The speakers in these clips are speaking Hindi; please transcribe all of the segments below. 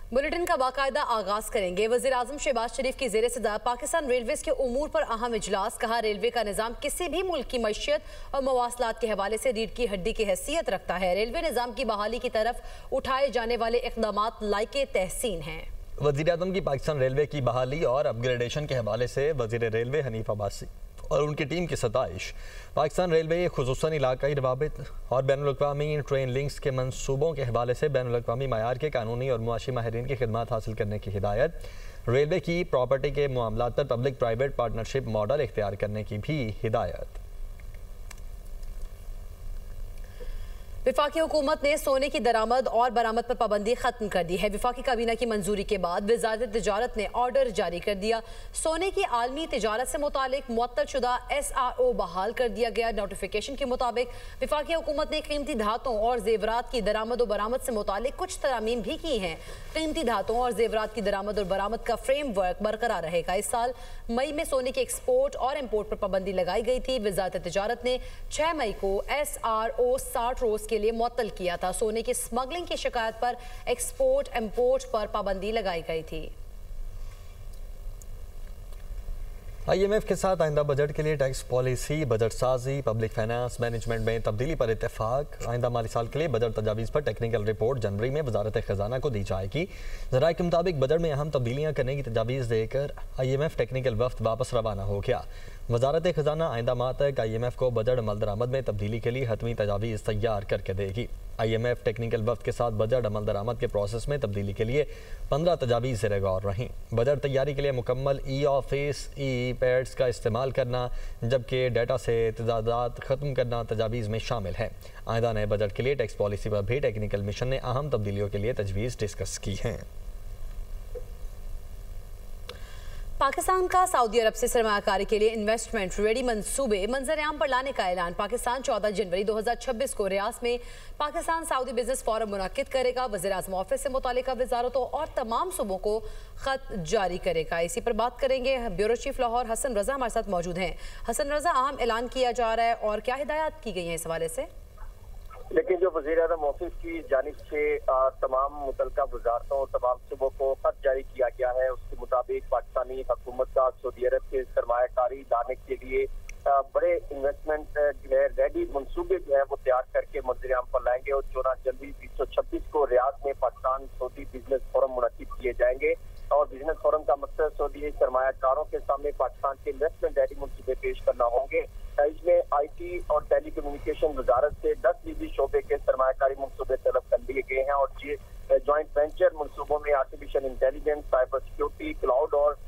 बुलेटिन का बाकायदा आगाज करेंगे। वज़ीर आज़म शहबाज शरीफ की ज़ेरे सदारत पाकिस्तान रेलवेज़ के उमूर पर अहम इजलास। कहा, रेलवे का निज़ाम किसी भी मुल्क की मईशत और मवासलात के हवाले से रीढ़ की हड्डी की हैसियत रखता है। रेलवे निज़ाम की बहाली की तरफ उठाए जाने वाले इक़दामात लायके तहसीन हैं। वज़ीर आज़म की पाकिस्तान रेलवे की बहाली और अपग्रेडेशन के हवाले से वज़ीर रेलवे हनीफ अब्बासी और उनकी टीम की सताइश। पाकिस्तान रेलवे खुसूसन इलाकाई रवाबित और बैनुल-अक़वामी ट्रेन लिंक्स के मनसूबों के हवाले से बैनुल-अक़वामी मयार के कानूनी और मुआशी माहिरीन की खिदमत हासिल करने की हिदायत। रेलवे की प्रॉपर्टी के मामलात पर पब्लिक प्राइवेट पार्टनरशिप मॉडल इख्तियार करने की भी हिदायत। विफाकी हुकूमत ने सोने की दरामद और बरामद पर पाबंदी खत्म कर दी है। विफाकी काबीना की मंजूरी के बाद वज़ारत तिजारत ने ऑर्डर जारी कर दिया। सोने की आलमी तिजारत से मुतालिक मुअत्तल-शुदा SRO बहाल कर दिया गया। नोटिफिकेशन के मुताबिक विफाकी हुकूमत ने कीमती धातों और जेवरात की दरामद और बरामद से मुतालिक कुछ तरामीम भी की हैं। कीमती धातों और जेवरात की दरामद और बरामद का फ्रेमवर्क बरकरार रहेगा। इस साल मई में सोने के एक्सपोर्ट और इम्पोर्ट पर पाबंदी लगाई गई थी। वज़ारत तिजारत ने 6 मई को SRO 60 रोज के लिए मुअत्तल किया था। सोने की स्मगलिंग की शिकायत पर एक्सपोर्ट इंपोर्ट पर पाबंदी लगाई गई थी। IMF के साथ आइंदा बजट के लिए टैक्स पॉलिसी, बजट साजी, पब्लिक फाइनेंस मैनेजमेंट में तब्दीली पर इत्तेफाक। आइंदा माली साल के लिए बजट तजावीज़ पर टेक्निकल रिपोर्ट जनवरी में वजारत खजाना को दी जाएगी। ज़राए के मुताबिक बजट में अहम तब्दीलियाँ करने की तजावीज़ देकर IMF टेक्निकल वफ्द वापस रवाना हो गया। वजारत खजाना आइंदा माह तक IMF को बजट अमल दरामद में तब्दीली के लिए हतमी तजावीज़ तैयार करके देगी। IMF टेक्निकल वफ्द के साथ बजट अमल दरामद के प्रोसेस में तब्दीली के लिए 15 तजावीज़ ज़ेर गौर रहीं। बजट तैयारी के लिए मुकम्मल ऑफिस पैड्स का इस्तेमाल करना, जबकि डाटा से तजादात ख़त्म करना तजावीज़ में शामिल है। आइंदा नए बजट के लिए टैक्स पॉलिसी पर भी टेक्निकल मिशन ने अहम तब्दीलियों के लिए तजवीज़ डिस्कस की हैं। पाकिस्तान का सऊदी अरब से सरमायाकारी के लिए इन्वेस्टमेंट रेडी मंसूबे मंजर-ए-आम पर लाने का ऐलान। पाकिस्तान 14 जनवरी 2026 को रियाद में पाकिस्तान सऊदी बिजनेस फोरम मुनक्किद करेगा। वज़ीर-ए-आज़म ऑफिस से मुतालिका वजारतों और तमाम सूबों को खत जारी करेगा। इसी पर बात करेंगे। ब्यूरो चीफ लाहौर हसन रजा हमारे साथ मौजूद हैं। हसन रजा, अहम ऐलान किया जा रहा है और क्या हिदायत की गई है इस हवाले से? लेकिन जो वज़ीर-ए-आज़म ऑफिस की जानिब से तमाम मुतल्लिका वजारतों और तमाम सूबों को खत जारी किया गया है, उसके मुताबिक पाकिस्तानी हुकूमत का सऊदी अरब के सरमायाकारी लाने के लिए बड़े इन्वेस्टमेंट जो है रेडी मंसूबे जो है वो तैयार करके मंजर-ए-आम पर लाएंगे और 14 जनवरी 2026 को रियाद में पाकिस्तान सऊदी बिजनेस फोरम मुनक्किद किए जाएंगे। और बिजनेस फोरम का मकसद सऊदी सरमायाकारों के सामने पाकिस्तान के इन्वेस्टमेंट रेडी मंसूबे पेश करना होंगे। इसमें IT और टेलीकम्युनिकेशन वजारत से 10 निजी शोबे के सरमायाकारी मंसूबे तलब कर लिए गए हैं और जॉइंट वेंचर मंसूबों में artificial intelligence, cyber security, cloud और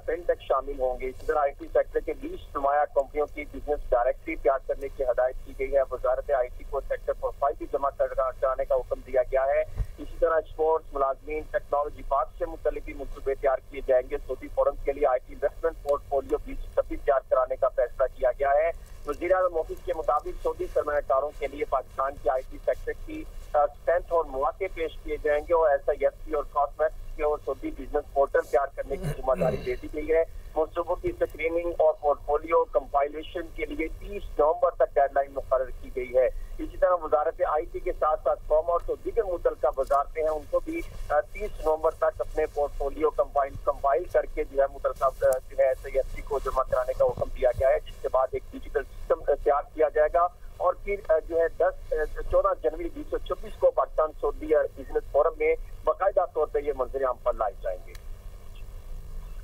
फिनटेक शामिल होंगे। इसी तरह IT सेक्टर के 20 नुमाया कंपनियों की बिजनेस डायरेक्टरी तैयार करने की हदायत की गई है। वजारत IT को सेक्टर प्रोफाइल भी जमा कराने का हुक्म दिया गया है। इसी तरह स्पोर्ट्स, मुलाजमीन, टेक्नोलॉजी पार्क से मुतल्लिक भी मंसूबे तैयार किए जाएंगे। सऊदी फोरम के लिए IT इन्वेस्टमेंट पोर्टफोलियो 2026 तैयार कराने का फैसला किया गया है। वज़ीर-ए-आज़म ऑफिस के मुताबिक सऊदी सरमायाकारों के लिए पाकिस्तान की IT सेक्टर की स्ट्रेंथ और मौके पेश किए जाएंगे और SIFC और कॉस्मेटिक्स के और सऊदी बिजनेस पोर्टल तैयार करने की जिम्मेदारी दे दी गई है। मंसूबों की स्क्रीनिंग और पोर्टफोलियो कंपाइलेशन के लिए 30 नवंबर तक डेडलाइन मुकर्रर की गई है। इसी तरह वजारत IT के साथ साथ कॉमर्स और दीगर मुतल्लिका वजारतें हैं, उनको भी 30 नवंबर तक अपने पोर्टफोलियो कंपाइल करके जो है मुतल्लिका जो है SIFC को जमा कराने का हुक्म दिया गया है, जिसके बाद एक डिजिटल सिस्टम तैयार किया जाएगा और फिर जो है 14 जनवरी 2026 को पाकिस्तान सऊदी बिजनेस फोरम में बाकायदा तौर पर ये मंजर-ए-आम पर लाए जाएंगे।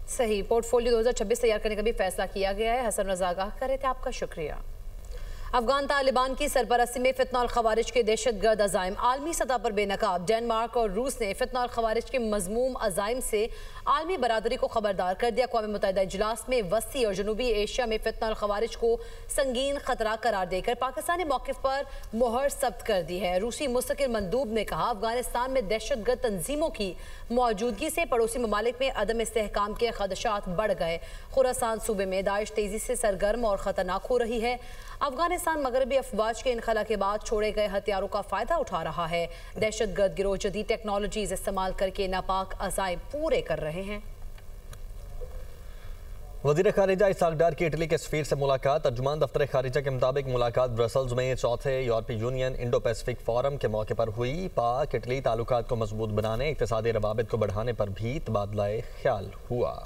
सही, पोर्टफोलियो 2026 तैयार करने का भी फैसला किया गया है। हसन रजा आगाह कर रहे थे, आपका शुक्रिया। अफगान तालिबान की सरपरस्ती में फितना और खवारिज के दहशतगर्द अजाइम आलमी सतह पर बेनकाब। डेनमार्क और रूस ने फितना और खवारिज के मजमूम अजाइम से आलमी बरादरी को खबरदार कर दिया। अक़वाम मुत्तहिदा इजलास में वसी और जनूबी एशिया में फितना और खवारिज को संगीन खतरा करार देकर पाकिस्तानी मौक़िफ़ पर मोहर सब्त कर दी है। रूसी मुस्तकिल मंदूब ने कहा, अफगानिस्तान में दहशतगर्द तंजीमों की मौजूदगी से पड़ोसी ममालिक में अदम इस्तेहकाम के खदशात बढ़ गए। खुरासान सूबे में दाइश तेजी से सरगर्म और ख़तरनाक हो रही है। अफगानिस्तान मगरबी अफवाज के इनखला के बाद छोड़े गए हथियारों का फायदा उठा रहा है। दहशतगर्द गिरोह जदीद टेक्नोलॉजीज इस्तेमाल करके नापाक अज़ाइम पूरे कर रहे हैं। वज़ीर ख़ारिजा इसहाक़ डार की इटली के सफ़ीर से मुलाकात। तर्जुमान दफ्तर ख़ारिजा के मुताबिक मुलाकात ब्रसल्स में चौथे यूरोपीय यूनियन इंडो पैसिफिक फोरम के मौके पर हुई। पाक इटली ताल्लुकात को मजबूत बनाने, इक़्तिसादी रवाबित को बढ़ाने पर भी तबादला ख्याल हुआ।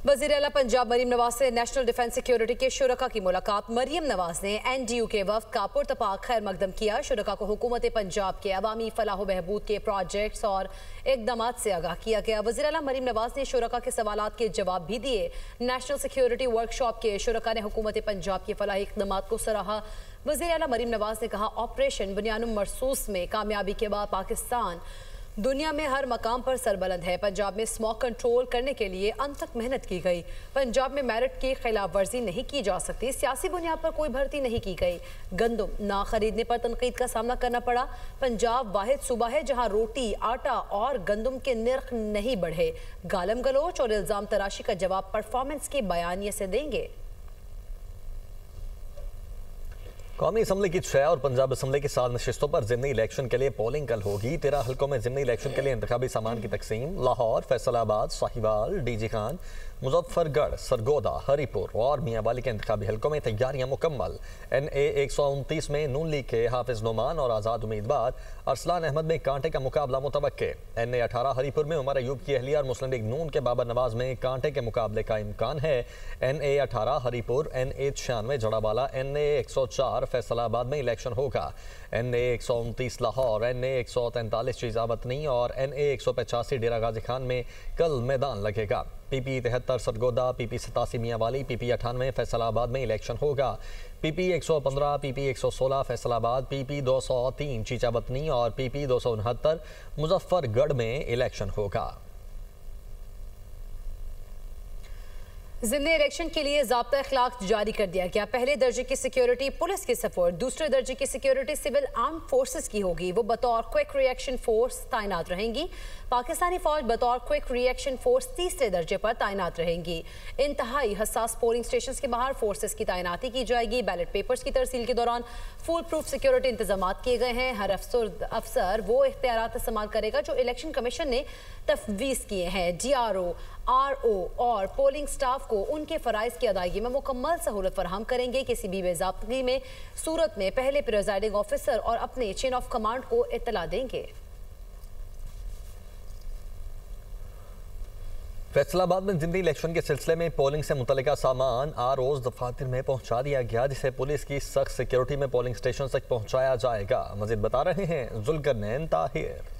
वज़ीर आला पंजाब मरीम नवाज से नेशनल डिफेंस सिक्योरिटी के शुरका की मुलाकात। मरीम नवाज ने NDU के वफ्द का पुरतपाक खैर मकदम किया। शुरका को हुकूमत पंजाब के अवामी फलाह बहबूद के प्रोजेक्ट्स और इकदामात से आगाह किया गया। वज़ीर आला मरीम नवाज ने शुरका के सवालात के जवाब भी दिए। नेशनल सिक्योरिटी वर्कशॉप के शुरका ने हुकूमत पंजाब के फलाही इकदामात को सराहा। वज़ीर आला मरीम नवाज ने कहा, ऑपरेशन बुनियानुम मरसूस में कामयाबी के बाद पाकिस्तान दुनिया में हर मकाम पर सरबलंद है। पंजाब में स्मॉग कंट्रोल करने के लिए अनथक मेहनत की गई। पंजाब में मेरिट की खिलाफ वर्जी नहीं की जा सकती। सियासी बुनियाद पर कोई भर्ती नहीं की गई। गंदम ना खरीदने पर तनकीद का सामना करना पड़ा। पंजाब वाहिद सूबा है जहां रोटी, आटा और गंदम के निर्ख नहीं बढ़े। गालम गलोच और इल्जाम तराशी का जवाब परफॉर्मेंस के बयानिए से देंगे। कौमी असम्बली की 6 और पंजाब असम्बली की 7 नशिस्तों पर ज़िमनी इलेक्शन के लिए पोलिंग कल होगी। 13 हल्कों में ज़िमनी इलेक्शन के लिए इंतखाबी सामान की तकसीम। लाहौर, फैसलाबाद, साहिवाल, डीजी खान, मुजफ्फरगढ़, सरगोदा, हरीपुर और मियांवाली के इंतखाबी हल्कों में तैयारियां मुकम्मल। NA 129 में नून लीग के हाफिज नोमान और आज़ाद उम्मीदवार अरसलान अहमद में कांटे का मुकाबला मुतवक्के। NA 18 हरीपुर में उमर अयूब की अहलिया और मुस्लिम लीग नून के बाबर नवाज में कांटे के मुकाबले का इम्कान है। NA 18 Haripur, NA 96 Jaranwala, NA 104 Faisalabad में इलेक्शन होगा। NA 129 लाहौर, NA 143 चीज़ावतनी और NA 185 डेरा गाजी खान में कल मैदान लगेगा। PP 73 Sargodha, PP 87 Mianwali, PP 98 Faisalabad में इलेक्शन होगा। PP 115, PP 116 Faisalabad, PP 203 Chichawatni और PP 269 मुजफ्फरगढ़ में इलेक्शन होगा। ज़िमनी इलेक्शन के लिए ज़ाब्ता अखलाक जारी कर दिया गया। पहले दर्जे की सिक्योरिटी पुलिस के सपोर्ट, दूसरे दर्जे की सिक्योरिटी सिविल आर्म फोर्सेस की होगी। वो बतौर क्विक रिएक्शन फोर्स तैनात रहेंगी। पाकिस्तानी फौज बतौर क्विक रिएक्शन फोर्स तीसरे दर्जे पर तैनात रहेंगी। इंतहाई हसास पोलिंग स्टेशन के बाहर फोर्सेस की तैनाती की जाएगी। बैलेट पेपर्स की तरसील के दौरान फुल प्रूफ सिक्योरिटी इंतजाम किए गए हैं। हर अफसर वो इख्तियारात इस्तेमाल करेगा जो इलेक्शन कमीशन ने तफवीज़ किए हैं। DRO, RO और पोलिंग स्टाफ को उनके फ़राइज़ की अदायगी में मुकम्मल सहूलत फराहम करेंगे। किसी भी बेज़ाब्तगी में सूरत में पहले प्रिजाइडिंग ऑफिसर और अपने चेन ऑफ कमांड को इत्तला देंगे। फैसलाबाद में ज़िमनी इलेक्शन के सिलसिले में पोलिंग से मुतल्लिका सामान ROs दफातर में पहुंचा दिया गया, जिसे पुलिस की सख्त सिक्योरिटी में पोलिंग स्टेशन तक पहुंचाया जाएगा। मज़ीद बता रहे हैं जुल्करनैन ताहिर।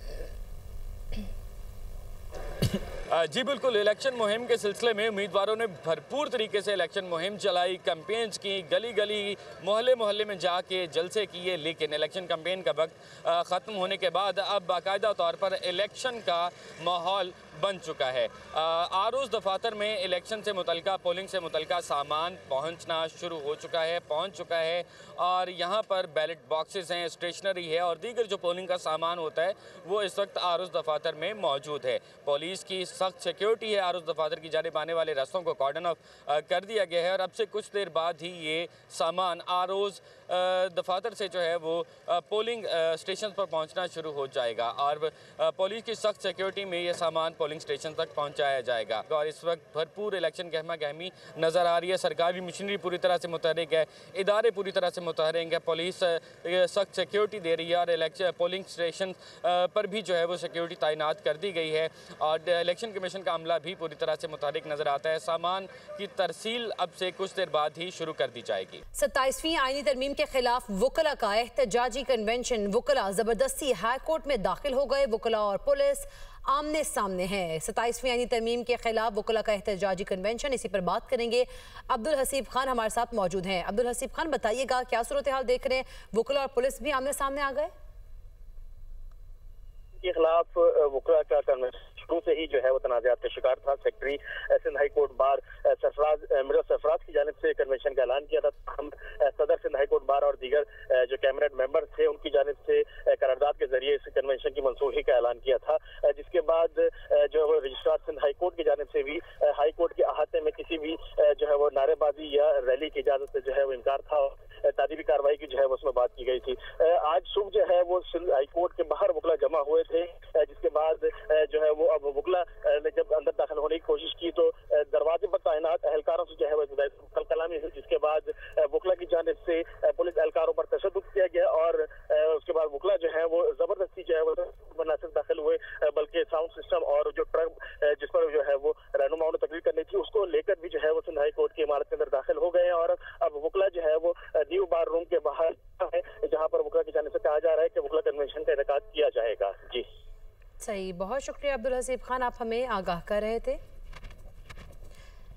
जी बिल्कुल, इलेक्शन मुहिम के सिलसिले में उम्मीदवारों ने भरपूर तरीके से इलेक्शन मुहिम चलाई, कैंपेन्स की, गली गली मोहल्ले मोहल्ले में जाके जलसे किए। लेकिन इलेक्शन कैंपेन का वक्त ख़त्म होने के बाद अब बाकायदा तौर पर इलेक्शन का माहौल बन चुका है। ROs दफातर में इलेक्शन से मुतल्लिका, पोलिंग से मुतल्लिका सामान पहुंचना शुरू हो चुका है, पहुंच चुका है। और यहाँ पर बैलेट बॉक्सेस हैं, स्टेशनरी है और दीगर जो पोलिंग का सामान होता है वो इस वक्त ROs दफातर में मौजूद है। पुलिस की सख्त सिक्योरिटी है। ROs दफातर की जानिब आने वाले रास्तों को कॉर्डन ऑफ कर दिया गया है और अब से कुछ देर बाद ही ये सामान ROs दफातर से जो है वो पोलिंग स्टेशन पर पहुँचना शुरू हो जाएगा और पुलिस की सख्त सिक्योरिटी में ये सामान पोलिंग स्टेशन तक पहुंचाया जाएगा। और इस वक्त भरपूर इलेक्शन गहमा गहमी नज़र आ रही है। सरकारी मशीनरी पूरी तरह से मुतहरिक है, इदारे पूरी तरह से मुतहरिक है, पुलिस सख्त सिक्योरिटी दे रही है और इलेक्शन पोलिंग स्टेशन पर भी जो है वो सिक्योरिटी तैनात कर दी गई है और इलेक्शन कमीशन का अमला भी पूरी तरह से मुतहरिक नज़र आता है। सामान की तरसील अब से कुछ देर बाद ही शुरू कर दी जाएगी। 27वीं आईनी तरमीम के खिलाफ वुकला का एहतजाजी कन्वेंशन। वुकला जबरदस्ती हाई कोर्ट में दाखिल हो गए। वुकला और पुलिस आमने सामने है। 27वीं आईनी तरमीम के खिलाफ वुकला का एहतजाजी कन्वेंशन, इसी पर बात करेंगे। अब्दुल हसीब खान हमारे साथ मौजूद हैं। अब्दुल हसीब खान, बताइएगा क्या सूरत हाल देख रहे हैं? वुकला और पुलिस भी आमने सामने आ गए के खिलाफ वुकला का कन्वेंशन शुरू से ही जो है वो तनाज़ात का शिकार था। Secretary Sindh high court bar Mirza Sarfaraz की जानिब से कन्वेंशन का ऐलान किया था। हम सदर सिंध हाई कोर्ट बार और दीगर जो कैबिनेट मेंबर थे उनकी जानिब से करारदाद के जरिए इस कन्वेंशन की मनसूखी का ऐलान किया था, जिसके बाद जो है रजिस्ट्रार सिंध हाई कोर्ट की जानिब से भी हाई कोर्ट के अहाते में किसी भी जो है वो नारेबाजी या रैली की इजाजत से जो है वो इनकार था। तारीबी कार्रवाई की जो है उसमें बात की गई थी। आज सुबह जो है है वो सिंध हाई कोर्ट के बाहर वकला जमा हुए थे, जिसके बाद जो है वो अब वकला ने जब अंदर दाखिल होने की कोशिश की तो दरवाजे पर तैनात एहलकारों से जो है वो कल कलामी हुई, जिसके बाद वकला की जानिब से पुलिस एहलकारों पर तशद्दुद किया गया और उसके बाद वकला जो है वो जबरदस्ती जो है वो न सिर्फ दाखिल हुए बल्कि साउंड सिस्टम और जो ट्रक जिस पर जो है वो रहनुमाओं ने तकरीर करनी थी उसको लेकर भी जो है वो सिंध हाई कोर्ट की इमारत के अंदर दाखिल हो गए हैं। और अब वकला जो है वो न्यू बार रूम के बाहर है, जहां पर वकला की जानिब से कहा जा रहा है कि वकला कन्वेंशन का इनेकाद किया जाएगा। जी सही, बहुत शुक्रिया अब्दुल हसीब खान, आप हमें आगाह कर रहे थे।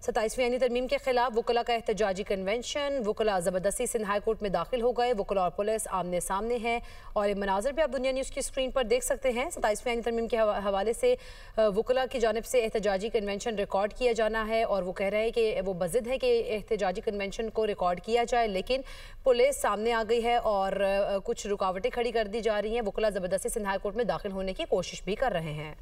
27वीं आईनी तरमीम के खिलाफ वकला का एहतजाजी कन्वेंशन, वकला ज़बरदस्ती सिंध हाई कोर्ट में दाखिल हो गए, वकला और पुलिस आमने सामने हैं और ये मनाजर भी आप दुनिया न्यूज़ की स्क्रीन पर देख सकते हैं। 27वीं आईनी तरमीम के हवाले से वकला की जानिब से एहतजाजी कन्वेंशन रिकॉर्ड किया जाना है और वो कह रहे हैं कि वो बज़िद है कि एहतजाजी कन्वेंशन को रिकॉर्ड किया जाए, लेकिन पुलिस सामने आ गई है और कुछ रुकावटें खड़ी कर दी जा रही हैं। वकला ज़बरदस्ती सिंध हाई कोर्ट में दाखिल होने की कोशिश भी कर रहे हैं।